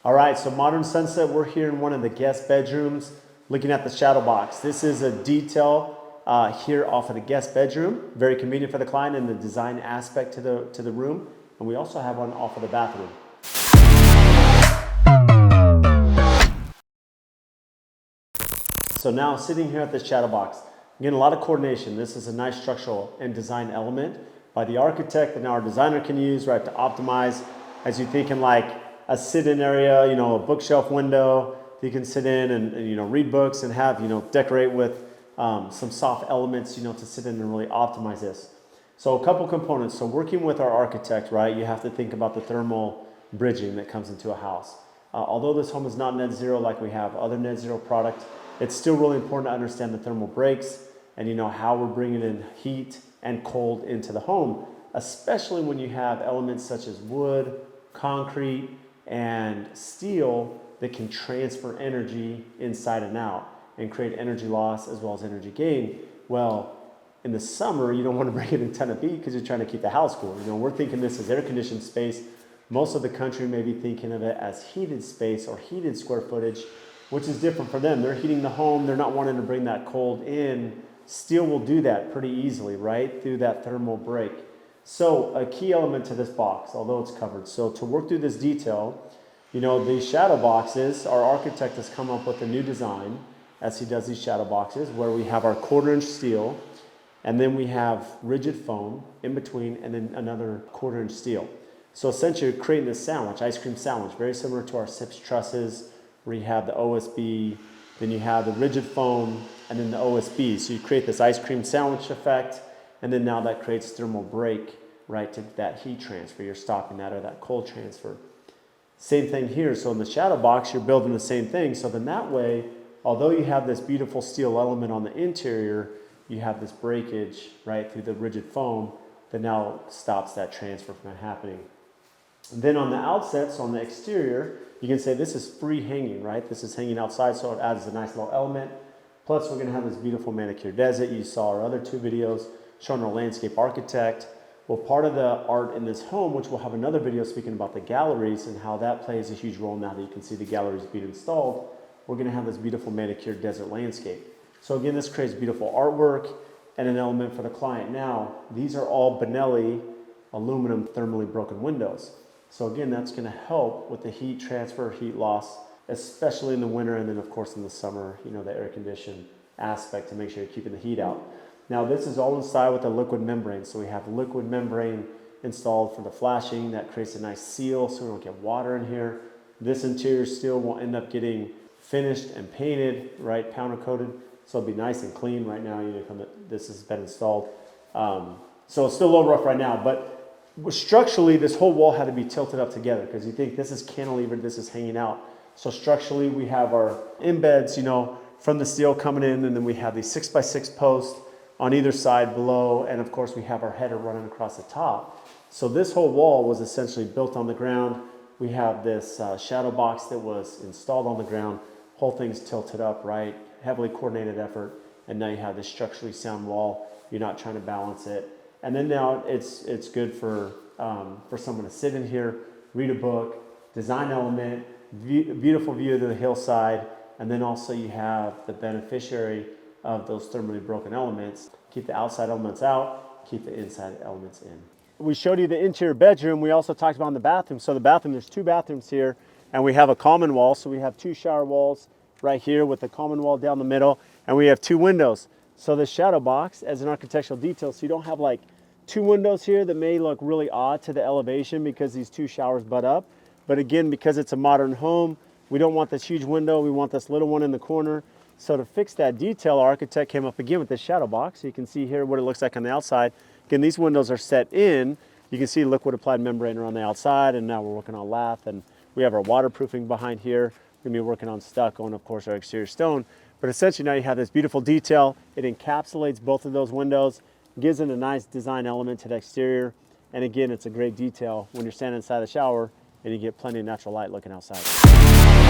All right, so Modern Sunset, we're here in one of the guest bedrooms looking at the shadow box. This is a detail here off of the guest bedroom. Very convenient for the client and the design aspect to the room. And we also have one off of the bathroom. So now sitting here at this shadow box, again, a lot of coordination. This is a nice structural and design element by the architect that now our designer can use, right, to optimize as you're thinking like a sit-in area, you know, a bookshelf window you can sit in and you know, read books and have, you know, decorate with some soft elements, you know, to sit in and really optimize this. So a couple components. So working with our architect, right, you have to think about the thermal bridging that comes into a house. Although this home is not net zero like we have other net zero products, it's still really important to understand the thermal breaks and you know how we're bringing in heat and cold into the home, especially when you have elements such as wood, concrete, and steel that can transfer energy inside and out and create energy loss as well as energy gain. Well, in the summer, you don't want to bring in a ton of heat because you're trying to keep the house cool. You know, we're thinking this is air-conditioned space. Most of the country may be thinking of it as heated space or heated square footage, which is different for them. They're heating the home. They're not wanting to bring that cold in. Steel will do that pretty easily, right, through that thermal break. So a key element to this box, although it's covered. So to work through this detail, you know, these shadow boxes, our architect has come up with a new design as he does these shadow boxes where we have our 1/4-inch steel and then we have rigid foam in between and then another 1/4-inch steel. So essentially you're creating this sandwich, ice cream sandwich, very similar to our SIPS trusses where you have the OSB, then you have the rigid foam and then the OSB. So you create this ice cream sandwich effect and then now that creates thermal break, right, to that heat transfer. You're stopping that or that cold transfer. Same thing here. So in the shadow box, you're building the same thing. So then that way, although you have this beautiful steel element on the interior, you have this breakage, right, through the rigid foam that now stops that transfer from happening. And then on the outset, so on the exterior, you can say this is free hanging, right? This is hanging outside, so it adds a nice little element. Plus, we're going to have this beautiful manicure desert. You saw our other 2 videos showing our landscape architect. Well, part of the art in this home, which we'll have another video speaking about the galleries and how that plays a huge role now that you can see the galleries being installed, we're going to have this beautiful manicured desert landscape. So again, this creates beautiful artwork and an element for the client. Now, these are all Benelli aluminum thermally broken windows. So again, that's going to help with the heat transfer, heat loss, especially in the winter and then of course in the summer, you know, the air conditioned aspect to make sure you're keeping the heat out. Now this is all inside with a liquid membrane. So we have liquid membrane installed for the flashing. That creates a nice seal so we don't get water in here. This interior steel will end up getting finished and painted, right, powder coated. So it'll be nice and clean right now. You know, this has been installed. So it's still a little rough right now, but structurally this whole wall had to be tilted up together because you think this is cantilevered, this is hanging out. So structurally we have our embeds, you know, from the steel coming in, and then we have these 6x6 posts on either side below, and of course we have our header running across the top. So this whole wall was essentially built on the ground. We have this shadow box that was installed on the ground. Whole thing's tilted up, right? Heavily coordinated effort, and now you have this structurally sound wall. You're not trying to balance it. And then now it's good for someone to sit in here, read a book, design element, beautiful view of the hillside, and then also you have the beneficiary of those thermally broken elements. Keep the outside elements out, keep the inside elements in. We showed you the interior bedroom. We also talked about the bathroom. So the bathroom, there's 2 bathrooms here, and we have a common wall. So we have 2 shower walls right here with the common wall down the middle, and we have 2 windows. So the shadow box as an architectural detail, so you don't have like 2 windows here that may look really odd to the elevation because these 2 showers butt up. But again, because it's a modern home, we don't want this huge window. We want this little one in the corner. So to fix that detail, our architect came up again with this shadow box. So you can see here what it looks like on the outside. Again, these windows are set in. You can see liquid applied membrane around the outside, and now we're working on lath, and we have our waterproofing behind here. We're gonna be working on stucco and of course our exterior stone. But essentially now you have this beautiful detail. It encapsulates both of those windows, gives it a nice design element to the exterior. And again, it's a great detail when you're standing inside the shower and you get plenty of natural light looking outside.